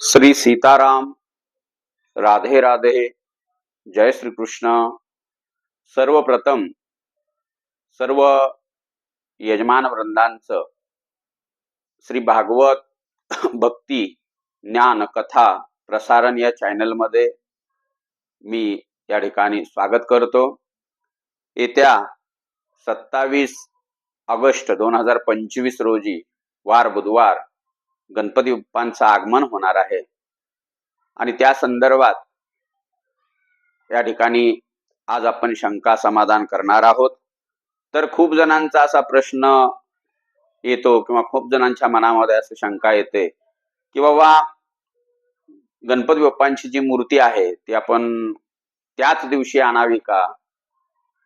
श्री सीताराम, राधे राधे, जय श्री कृष्ण. सर्वप्रथम सर्व यजमान वृंदांचं श्री भागवत भक्ती ज्ञान कथा प्रसारण या चॅनल मध्ये मी या ठिकाणी स्वागत करतो. येत्या 27 ऑगस्ट 2025 रोजी वार बुधवार गणपती बाप्पांचं आगमन होणार आहे आणि त्या संदर्भात या ठिकाणी आज आपण शंका समाधान करणार आहोत. तर खूप जणांचा असा प्रश्न येतो किंवा खूप जणांच्या मनामध्ये अशी शंका येते की बाबा गणपती बाप्पांची जी मूर्ती आहे ती आपण त्याच दिवशी आणावी का,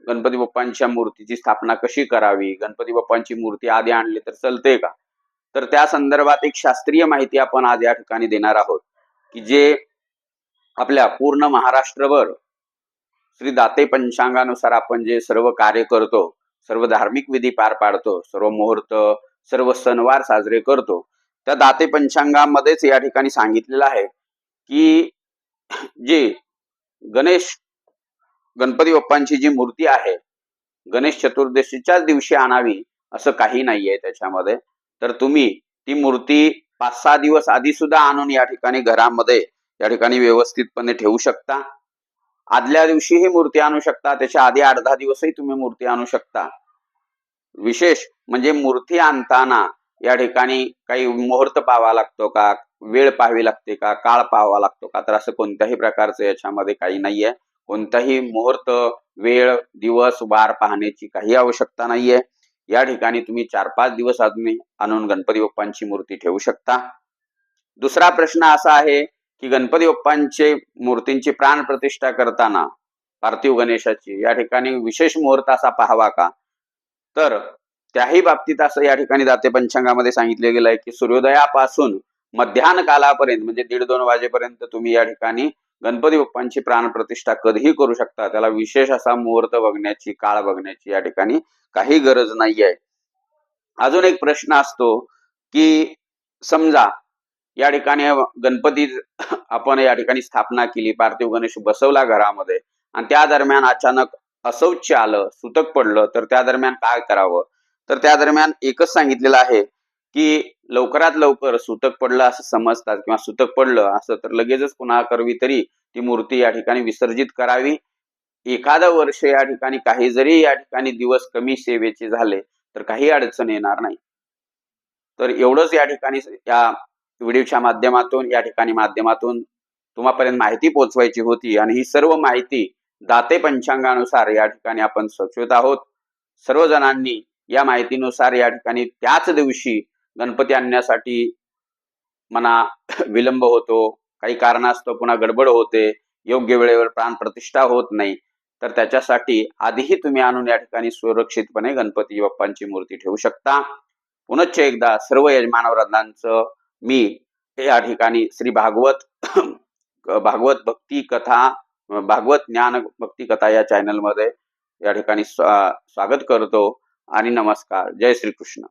गणपती बाप्पांच्या मूर्तीची स्थापना कशी करावी, गणपती बाप्पांची मूर्ती आधी आणली तर चालते का. तर त्या संदर्भात एक शास्त्रीय माहिती आपण आज या ठिकाणी देणार आहोत की जे आपल्या पूर्ण महाराष्ट्रभर श्री दाते पंचांगानुसार आपण जे सर्व कार्य करतो, सर्व धार्मिक विधी पार पाडतो, सर्व मुहूर्त, सर्व सणवार साजरे करतो, त्या दाते पंचांगामध्येच या ठिकाणी सांगितलेलं आहे की जे गणपती बाप्पांची जी मूर्ती आहे गणेश चतुर्दशीच्याच दिवशी आणावी असं काही नाहीये त्याच्यामध्ये. तर तुम्ही ती मूर्ती 5-6 दिवस आधी सुद्धा आणून या ठिकाणी घरामध्ये या ठिकाणी व्यवस्थितपणे ठेवू शकता. आदल्या दिवशी ही मूर्ती आणू शकता, त्याच्या आधी 8-10 दिवसही तुम्ही मूर्ती आणू शकता. विशेष म्हणजे मूर्ती आणताना या ठिकाणी काही मुहूर्त पाहावा लागतो का, वेळ पाहावी लागते का, काळ पाहावा लागतो का, तर असं कोणत्याही प्रकारचं याच्यामध्ये काही नाहीये. कोणताही मुहूर्त, वेळ, दिवस, वार पाहण्याची काही आवश्यकता नाहीये. या ठिकाणी तुम्ही 4-5 दिवस आधी आणून गणपती बाप्पांची मूर्ती ठेवू शकता. दुसरा प्रश्न असा आहे की गणपती बाप्पांचे मूर्तींची प्राण प्रतिष्ठा करताना पार्थिव गणेशाची या ठिकाणी विशेष मुहूर्त असा पाहावा का. तर त्याही बाबतीत असं या ठिकाणी दाते पंचांगामध्ये सांगितले गेलं आहे की सूर्योदयापासून मध्यान्ह कालापर्यंत म्हणजे 1:30-2 वाजेपर्यंत तुम्ही या ठिकाणी गणपती बाप्पांची प्राणप्रतिष्ठा कधीही करू शकता. त्याला विशेष असा मुहूर्त बघण्याची, काळ बघण्याची या ठिकाणी काही गरज नाहीये. अजून एक प्रश्न असतो की समजा या ठिकाणी गणपती आपण या ठिकाणी स्थापना केली, पार्थिव गणेश बसवला घरामध्ये आणि त्या दरम्यान अचानक अशौच आलं, सुतक पडलं, तर त्या दरम्यान काय करावं. तर त्या दरम्यान एकच सांगितलेलं आहे की लवकरात लवकर सुतक पडलं असं समजतात किंवा सुतक पडलं असं तर लगेचच पुन्हा करवी तरी ती मूर्ती या ठिकाणी विसर्जित करावी. एखादं वर्ष या ठिकाणी काही जरी या ठिकाणी दिवस कमी सेवेचे झाले तर काही अडचण येणार नाही. तर एवढंच या ठिकाणी या व्हिडिओच्या माध्यमातून तुम्हापर्यंत माहिती पोहोचवायची होती आणि ही सर्व माहिती दाते पंचांगानुसार या ठिकाणी आपण सुचवत आहोत. सर्वजणांनी या माहितीनुसार या ठिकाणी त्याच दिवशी गणपती आणण्यासाठी मना विलंब होतो, काही कारणास्तव पुन्हा गडबड होते, योग्य वेळेवर प्राण प्रतिष्ठा होत नाही, तर त्याच्यासाठी आधीही तुम्ही आणून या ठिकाणी सुरक्षितपणे गणपती बाप्पांची मूर्ती ठेवू शकता. पुनश्च एकदा सर्व यजमान वृंदांचं मी या ठिकाणी श्री भागवत भक्ती कथा, भागवत ज्ञान भक्ती कथा या चॅनल मध्ये या ठिकाणी स्वागत करतो आणि नमस्कार. जय श्री कृष्ण.